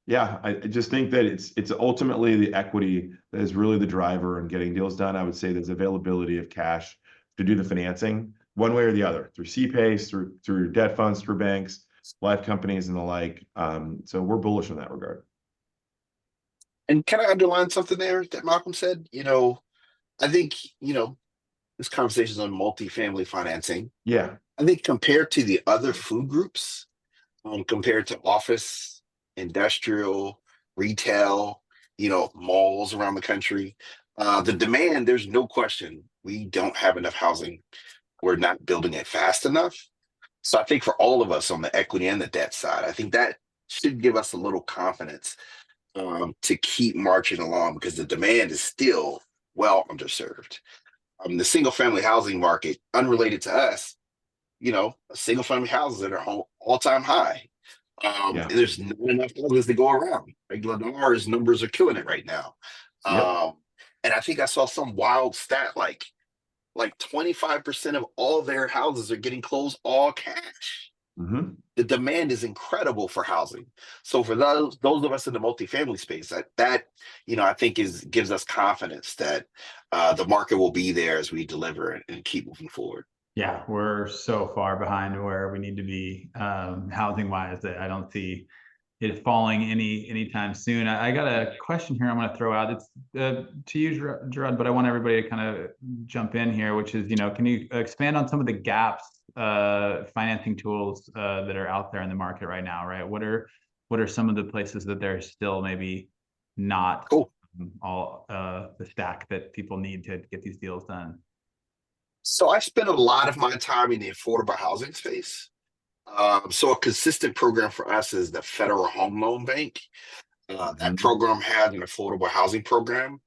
yeah, I just think that it's ultimately the equity that is really the driver in getting deals done. I would say there's availability of cash to do the financing one way or the other, through CPACE, through debt funds, through banks, life companies, and the like. So we're bullish in that regard. And can I underline something there that Malcolm said? I think, this conversation is on multifamily financing. Yeah. I think compared to the other food groups, compared to office, industrial, retail, malls around the country. The demand, there's no question. We don't have enough housing. We're not building it fast enough. So I think for all of us on the equity and the debt side, I think that should give us a little confidence to keep marching along because the demand is still well underserved. The single family housing market, unrelated to us, single family houses at our all-time high. Yeah. There's not enough houses to go around. Regular ours numbers are killing it right now. Yep. And I think I saw some wild stat like 25% of all their houses are getting closed all cash. Mm-hmm. The demand is incredible for housing. So for those of us in the multifamily space, that I think gives us confidence that the market will be there as we deliver and keep moving forward. Yeah, we're so far behind where we need to be housing wise that I don't see it falling anytime soon. I got a question here I'm going to throw out. It's to you, Jerrod, but I want everybody to kind of jump in here, which is, can you expand on some of the gaps, financing tools that are out there in the market right now, right? What are some of the places that they're still maybe not Cool. all the stack that people need to get these deals done? So I spend a lot of my time in the affordable housing space. So a consistent program for us is the Federal Home Loan Bank. That program has an affordable housing program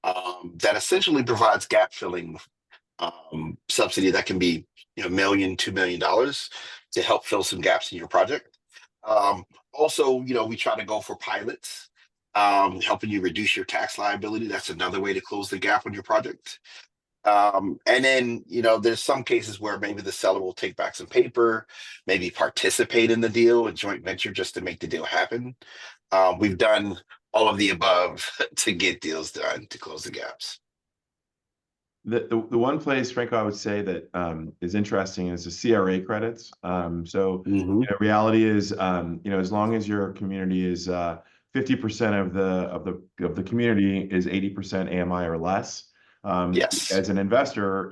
that essentially provides gap filling subsidy that can be $1 million, $2 million to help fill some gaps in your project. Also, we try to go for pilots, helping you reduce your tax liability. That's another way to close the gap on your project. And then, there's some cases where maybe the seller will take back some paper, maybe participate in the deal, a joint venture just to make the deal happen. We've done all of the above to get deals done to close the gaps. The one place, Franco, I would say that is interesting is the CRA credits. Reality is, as long as your community is 50% of the community is 80% AMI or less. Yes. As an investor,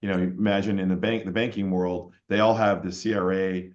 imagine in the banking world, they all have the CRA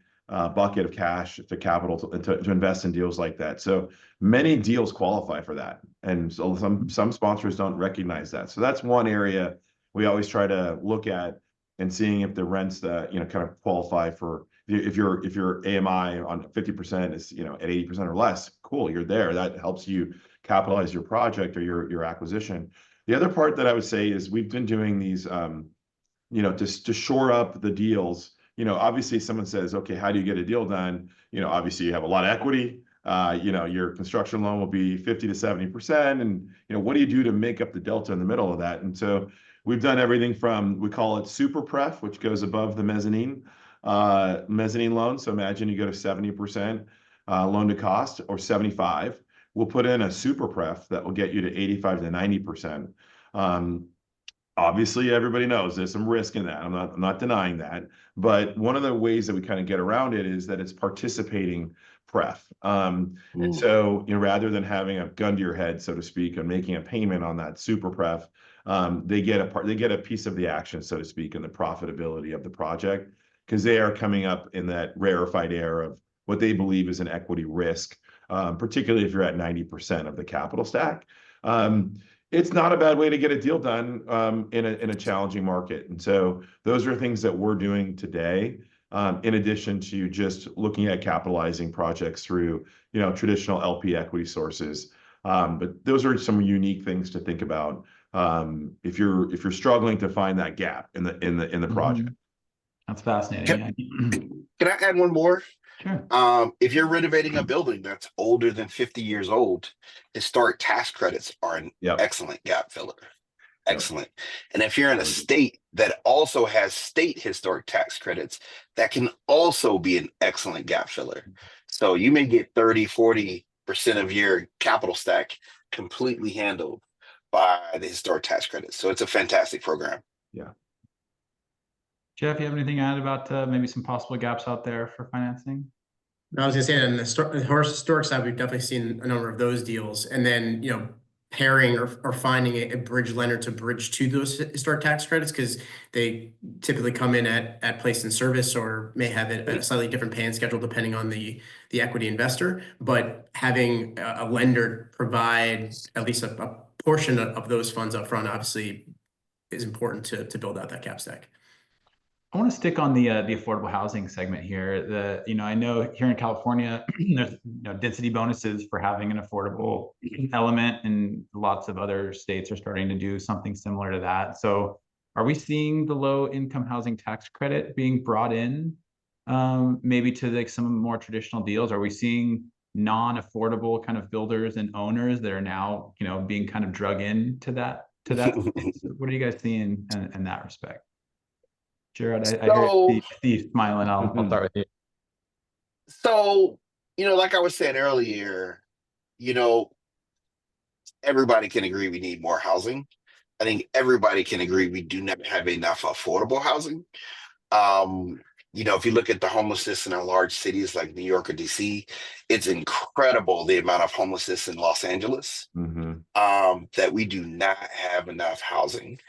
bucket of cash to capital to invest in deals like that. So many deals qualify for that, and so some sponsors don't recognize that. So that's one area we always try to look at and seeing if the rents that kind of qualify for. If your AMI on 50% is at 80% or less, cool, you're there. That helps you capitalize your project or your acquisition. The other part that I would say is we've been doing these, to shore up the deals. Obviously someone says, okay, how do you get a deal done? Obviously you have a lot of equity. Your construction loan will be 50 to 70%. And, what do you do to make up the delta in the middle of that? And so we've done everything from, we call it super pref, which goes above the mezzanine loan. So imagine you go to 70% loan to cost or 75. We'll put in a super pref that will get you to 85 to 90%. Obviously, everybody knows there's some risk in that. I'm not denying that. But one of the ways that we kind of get around it is that it's participating pref. And so, rather than having a gun to your head, so to speak, and making a payment on that super pref, they get a piece of the action, so to speak, and the profitability of the project, because they are coming up in that rarefied air of what they believe is an equity risk. Particularly if you're at 90% of the capital stack. It's not a bad way to get a deal done in a challenging market. And so those are things that we're doing today, in addition to just looking at capitalizing projects through traditional LP equity sources. But those are some unique things to think about if you're struggling to find that gap in the project. That's fascinating. Can I add one more? Sure. If you're renovating a building that's older than 50 years old, historic tax credits are an excellent gap filler. Excellent. And if you're in a state that also has state historic tax credits, that can also be an excellent gap filler. So you may get 30-40% of your capital stack completely handled by the historic tax credits. So it's a fantastic program. Yeah. Jeff, you have anything to add about maybe some possible gaps out there for financing? I was gonna say on the historic side, we've definitely seen a number of those deals. And then, pairing or finding a bridge lender to bridge to those historic tax credits, because they typically come in at place in service or may have a slightly different paying schedule depending on the equity investor. But having a lender provide at least a portion of those funds up front obviously is important to build out that cap stack. I want to stick on the affordable housing segment here. I know here in California, there's density bonuses for having an affordable element, and lots of other states are starting to do something similar to that. So, are we seeing the low income housing tax credit being brought in, maybe to like some more traditional deals? Are we seeing non-affordable kind of builders and owners that are now being kind of drug into that space? What are you guys seeing in that respect? Jerrod, I heard So, Steve smiling. I'll start with you. so, like I was saying earlier, you know, everybody can agree we need more housing. I think everybody can agree we do not have enough affordable housing. If you look at the homelessness in our large cities like New York or DC, it's incredible the amount of homelessness in Los Angeles, that we do not have enough housing.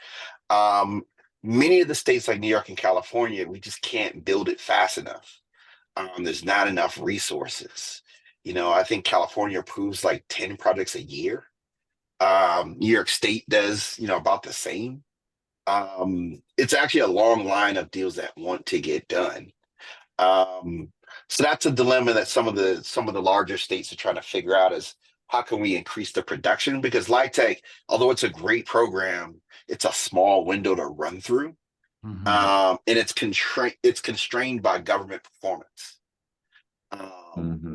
Many of the states like New York and California, we just can't build it fast enough. There's not enough resources. I think California approves like 10 projects a year. New York State does, about the same. It's actually a long line of deals that want to get done. So that's a dilemma that some of the larger states are trying to figure out, is how can we increase the production? Because LIHTC, although it's a great program, it's a small window to run through. And it's constrained by government performance.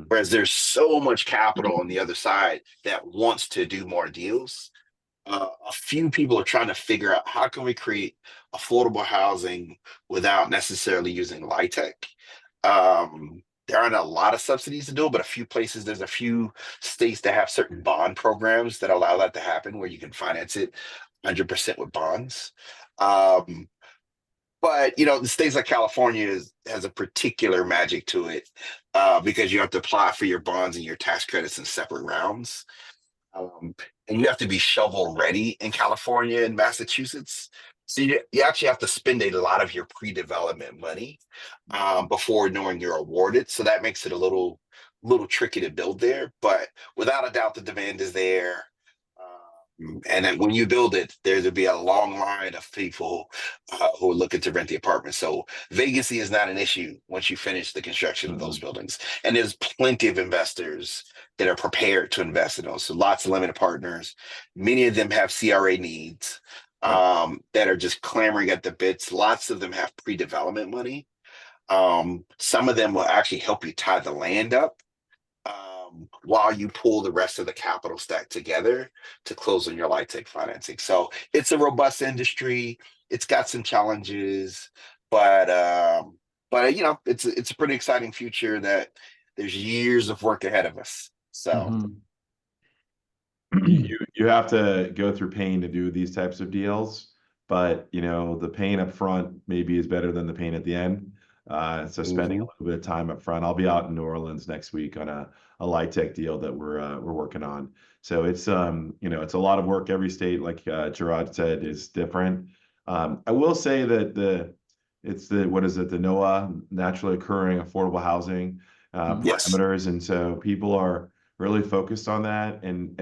Whereas there's so much capital on the other side that wants to do more deals. A few people are trying to figure out, how can we create affordable housing without necessarily using LIHTC. There aren't a lot of subsidies to do it, but there's a few states that have certain bond programs that allow that to happen, where you can finance it 100% with bonds. But the states like California has a particular magic to it, because you have to apply for your bonds and your tax credits in separate rounds. And you have to be shovel ready in California and Massachusetts. So you actually have to spend a lot of your pre-development money before knowing you're awarded. So that makes it a little tricky to build there. But without a doubt, the demand is there. And then when you build it, there'll be a long line of people who are looking to rent the apartment. So vacancy is not an issue once you finish the construction of those buildings. And there's plenty of investors that are prepared to invest in those. So lots of limited partners. Many of them have CRA needs that are just clamoring at the bits. Lots of them have pre-development money. Some of them will actually help you tie the land up while you pull the rest of the capital stack together to close on your LIHTC financing. So it's a robust industry. It's got some challenges, but it's a pretty exciting future that there's years of work ahead of us. So you have to go through pain to do these types of deals, but the pain up front maybe is better than the pain at the end. So spending a little bit of time up front. I'll be out in New Orleans next week on a LIHTC deal that we're working on. So it's it's a lot of work. Every state, like Jerrod said, is different. I will say that the NOAA, naturally occurring affordable housing parameters, and so people are really focused on that. And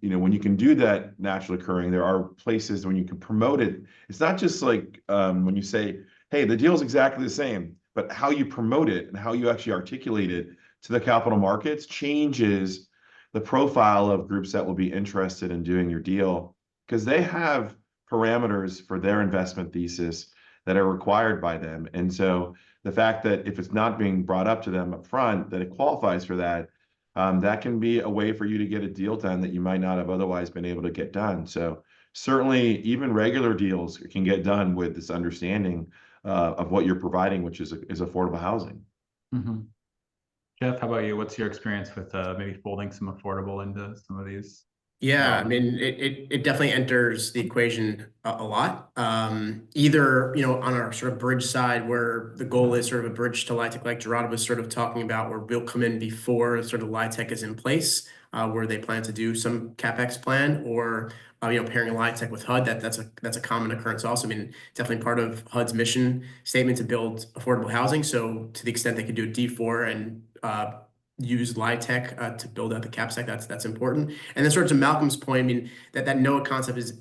when you can do that naturally occurring, there are places when you can promote it. It's not just like when you say, hey, the deal is exactly the same, but how you promote it and how you actually articulate it to the capital markets changes the profile of groups that will be interested in doing your deal, because they have parameters for their investment thesis that are required by them. And so the fact that if it's not being brought up to them up front, that it qualifies for that, that can be a way for you to get a deal done that you might not have otherwise been able to get done. So certainly even regular deals can get done with this understanding of what you're providing, which is affordable housing. Jeff, how about you? What's your experience with maybe folding some affordable into some of these? Yeah, I mean, it definitely enters the equation a lot. Either, on our sort of bridge side, where the goal is sort of a bridge to LIHTC, like Jerrod was sort of talking about, where we'll come in before sort of LIHTC is in place. where they plan to do some CapEx plan, or pairing LIHTC with HUD. That's a common occurrence also. I mean, definitely part of HUD's mission statement to build affordable housing. So to the extent they could do a D4 and use LIHTC to build out the cap stack, that's important. And then sort of to Malcolm's point, I mean, that NOAA concept is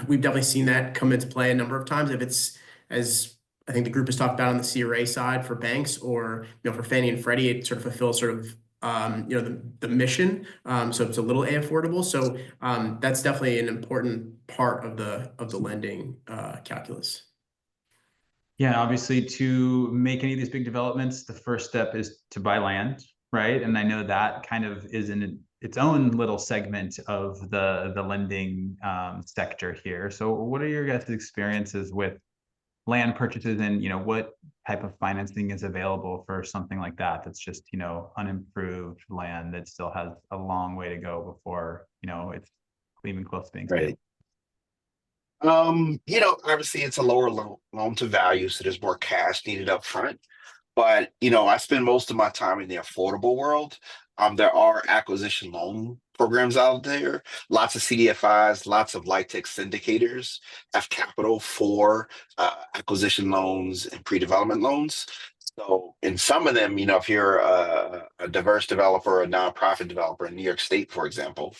we've definitely seen that come into play a number of times. If it's, as I think the group has talked about on the CRA side for banks, or for Fannie and Freddie, it sort of fulfills sort of the mission. So it's a little A affordable. So that's definitely an important part of the lending calculus. Yeah, obviously, to make any of these big developments, the first step is to buy land, right? And I know that kind of is in its own little segment of the lending sector here. So what are your guys' experiences with land purchases, and what type of financing is available for something like that that's just unimproved land that still has a long way to go before it's even close to being stable? Obviously it's a lower loan to value, so there's more cash needed up front. But I spend most of my time in the affordable world. There are acquisition loan programs out there, lots of CDFIs, lots of LIHTC syndicators have capital for acquisition loans and pre-development loans. So in some of them, if you're a diverse developer, a nonprofit developer in New York State, for example,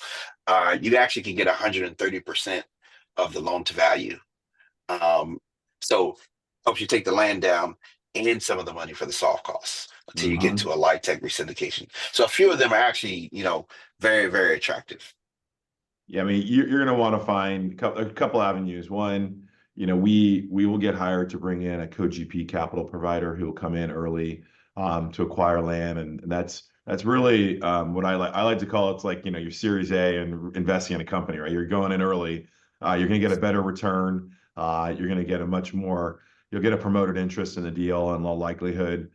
you actually can get 130% of the loan to value. So helps you take the land down and some of the money for the soft costs until you get to a LIHTC resyndication. So a few of them are actually, very, very attractive. Yeah, I mean, you're going to want to find a couple avenues. One, we will get hired to bring in a co-GP capital provider who will come in early to acquire land, and that's really what I like to call it's like your Series A and investing in a company, right? You're going in early, you're going to get a better return, you're going to get you'll get a promoted interest in the deal in all likelihood,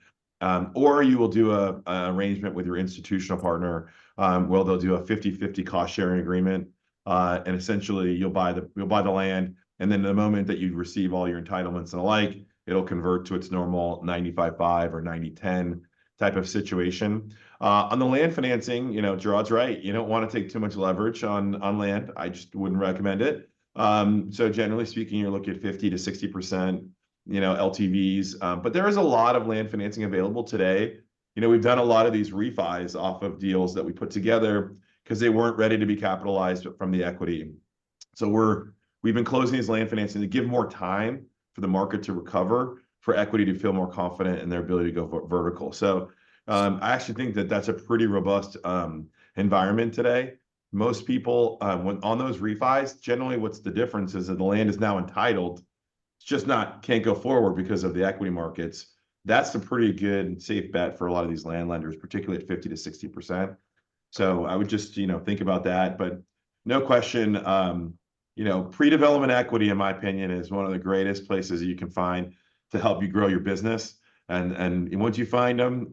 or you will do an arrangement with your institutional partner where they'll do a 50-50 cost sharing agreement, and essentially you'll buy the land. And then the moment that you receive all your entitlements and the like, it'll convert to its normal 95/5 or 90/10 type of situation. On the land financing, Jerrod's right. You don't want to take too much leverage on land. I just wouldn't recommend it. So generally speaking, you're looking at 50 to 60%, LTVs. But there is a lot of land financing available today. We've done a lot of these refis off of deals that we put together because they weren't ready to be capitalized from the equity. So we've been closing these land financing to give more time for the market to recover, for equity to feel more confident in their ability to go vertical. So I actually think that that's a pretty robust environment today. Most people, when on those refis, generally what's the difference is that the land is now entitled. It's just can't go forward because of the equity markets. That's a pretty good and safe bet for a lot of these land lenders, particularly at 50 to 60%. So I would just, think about that. But no question, pre-development equity, in my opinion, is one of the greatest places you can find to help you grow your business. And once you find them,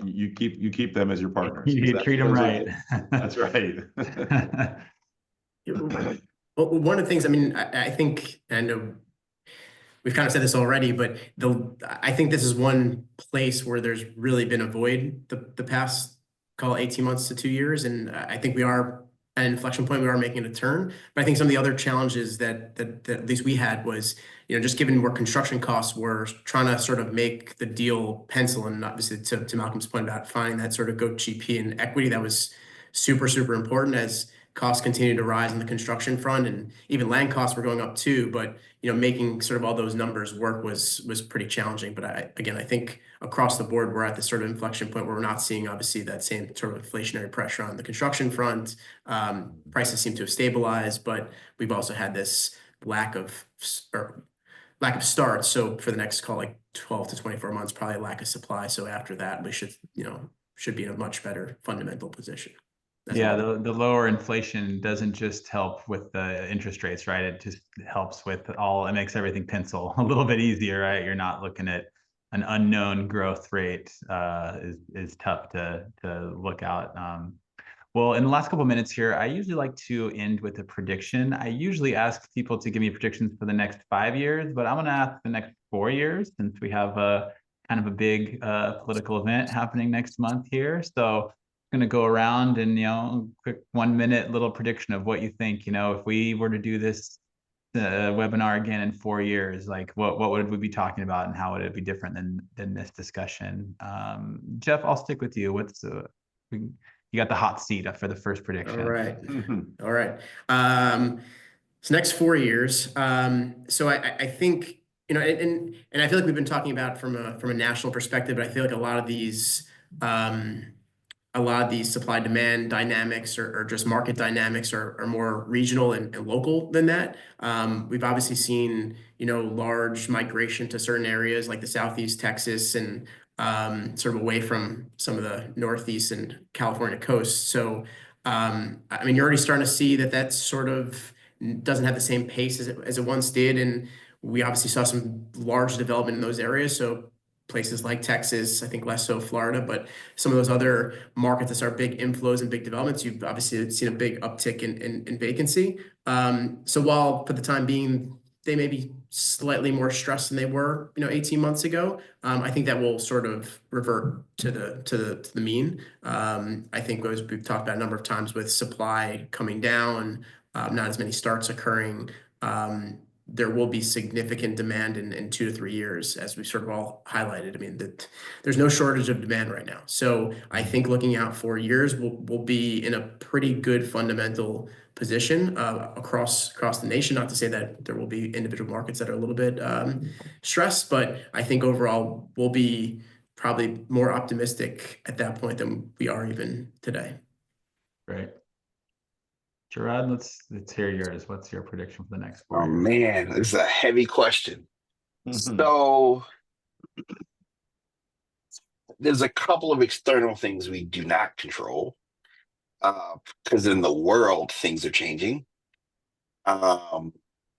you keep them as your partners. You treat them right. That's right. Well, one of the things, I mean, I think, and we've kind of said this already, but I think this is one place where there's really been a void the past, call it 18 months to 2 years. And I think we are at an inflection point, we are making a turn. But I think some of the other challenges that at least we had was, just given where construction costs were, trying to sort of make the deal pencil, and obviously to Malcolm's point about finding that sort of GP and equity, that was super, super important as costs continue to rise in the construction front, and even land costs were going up too. But making sort of all those numbers work was pretty challenging. But I think across the board, we're at this sort of inflection point where we're not seeing obviously that same sort of inflationary pressure on the construction front. Prices seem to have stabilized, but we've also had this lack of starts. So for the next, call like 12 to 24 months, probably a lack of supply. So after that, we should be in a much better fundamental position. Yeah, the lower inflation doesn't just help with the interest rates, right? It just helps with it makes everything pencil a little bit easier, right? You're not looking at an unknown growth rate is tough to look out. Well, in the last couple of minutes here, I usually like to end with a prediction. I usually ask people to give me predictions for the next 5 years, but I'm going to ask the next 4 years since we have kind of a big political event happening next month here. So going to go around and, quick 1 minute little prediction of what you think, if we were to do this webinar again in 4 years, like what would we be talking about and how would it be different than this discussion? Jeff, I'll stick with you. You got the hot seat for the first prediction. All right. All right. So next 4 years. So I think, and I feel like we've been talking about from a national perspective, but I feel like a lot of these supply demand dynamics or just market dynamics are more regional and local than that. We've obviously seen, large migration to certain areas like the Southeast Texas and sort of away from some of the Northeast and California coasts. So, you're already starting to see that sort of doesn't have the same pace as it once did. And we obviously saw some large development in those areas. So places like Texas, I think less so Florida, but some of those other markets that are big inflows and big developments, you've obviously seen a big uptick in vacancy. So while for the time being, they may be slightly more stressed than they were, 18 months ago, I think that will sort of revert to the mean. I think as we've talked about a number of times with supply coming down, not as many starts occurring, there will be significant demand in 2 to 3 years, as we sort of all highlighted. There's no shortage of demand right now. So I think looking out 4 years, we'll be in a pretty good fundamental position across the nation. Not to say that there will be individual markets that are a little bit stressed, but I think overall we'll be probably more optimistic at that point than we are even today. Great. Jerrod, let's hear yours. What's your prediction for the next 4 years? Oh man, this is a heavy question. So there's a couple of external things we do not control, because in the world things are changing.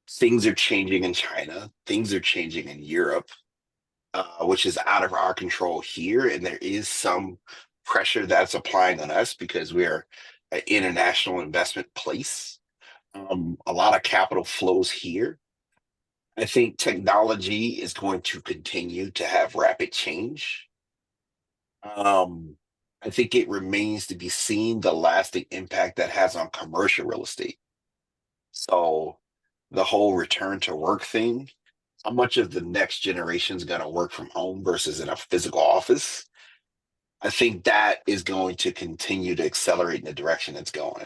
Things are changing in China. Things are changing in Europe, which is out of our control here, and there is some pressure that's applying on us because we're an international investment place. A lot of capital flows here. I think technology is going to continue to have rapid change. I think it remains to be seen the lasting impact that has on commercial real estate. So the whole return to work thing, how much of the next generation is going to work from home versus in a physical office? I think that is going to continue to accelerate in the direction it's going.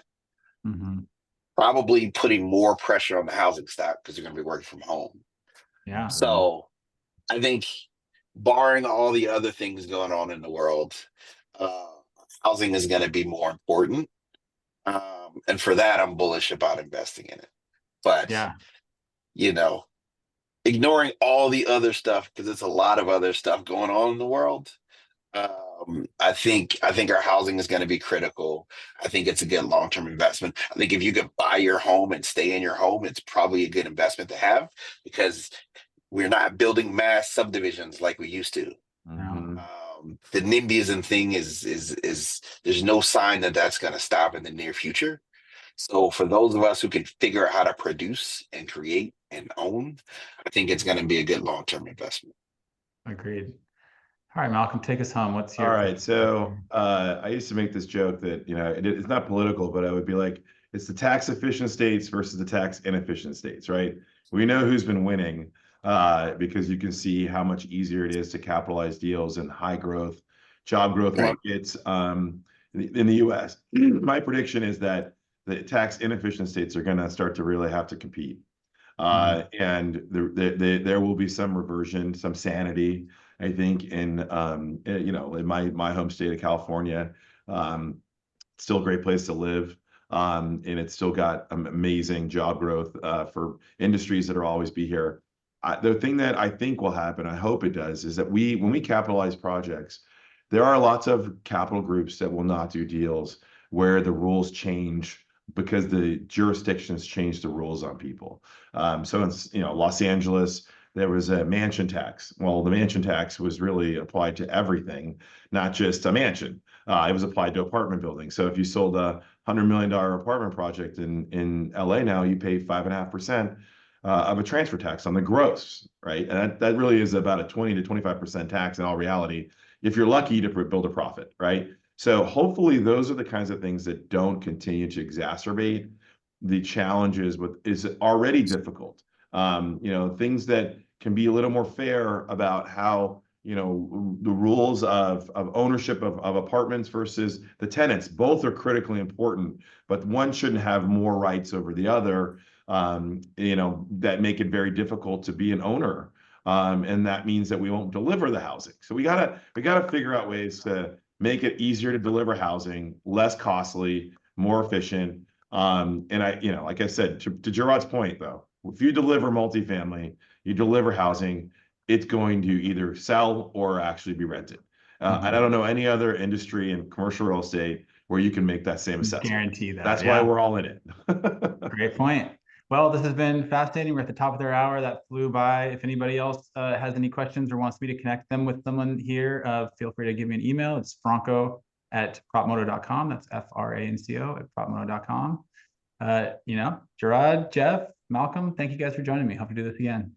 Mm-hmm. Probably putting more pressure on the housing stock because they're going to be working from home. Yeah. So I think barring all the other things going on in the world, housing is going to be more important. And for that, I'm bullish about investing in it. But, yeah, ignoring all the other stuff, because there's a lot of other stuff going on in the world. I think our housing is going to be critical. I think it's a good long-term investment. I think if you could buy your home and stay in your home, it's probably a good investment to have because we're not building mass subdivisions like we used to. No. The NIMBYism thing is there's no sign that that's going to stop in the near future. So for those of us who can figure out how to produce and create and own, I think it's going to be a good long-term investment. Agreed. All right, Malcolm, take us home. What's your... All right. So I used to make this joke that, it's not political, but I would be like, it's the tax efficient states versus the tax inefficient states, right? We know who's been winning because you can see how much easier it is to capitalize deals in high growth, job growth markets in the US. My prediction is that the tax inefficient states are going to start to really have to compete. And there will be some reversion, some sanity, I think, in my home state of California. Still a great place to live. And it's still got amazing job growth for industries that will always be here. The thing that I think will happen, I hope it does, is that when we capitalize projects, there are lots of capital groups that will not do deals where the rules change because the jurisdictions change the rules on people. So in Los Angeles, there was a mansion tax. Well, the mansion tax was really applied to everything, not just a mansion. It was applied to apartment buildings. So if you sold a $100 million apartment project in LA now, you pay 5.5% of a transfer tax on the gross, right? And that really is about a 20 to 25% tax in all reality, if you're lucky to build a profit, right? So hopefully those are the kinds of things that don't continue to exacerbate the challenges with is already difficult. Things that can be a little more fair about how, the rules of ownership of apartments versus the tenants. Both are critically important, but one shouldn't have more rights over the other, that make it very difficult to be an owner. And that means that we won't deliver the housing. So we gotta figure out ways to make it easier to deliver housing, less costly, more efficient. And like I said, to Jerrod's point though, if you deliver multifamily, you deliver housing, it's going to either sell or actually be rented. And I don't know any other industry in commercial real estate where you can make that same assessment. Guarantee that. That's why we're all in it. Great point. Well, this has been fascinating. We're at the top of their hour. That flew by. If anybody else has any questions or wants me to connect them with someone here, feel free to give me an email. It's franco@propmodo.com. That's FRANCO at propmodo.com. Jerrod, Jeff, Malcolm, thank you guys for joining me. Hope to do this again.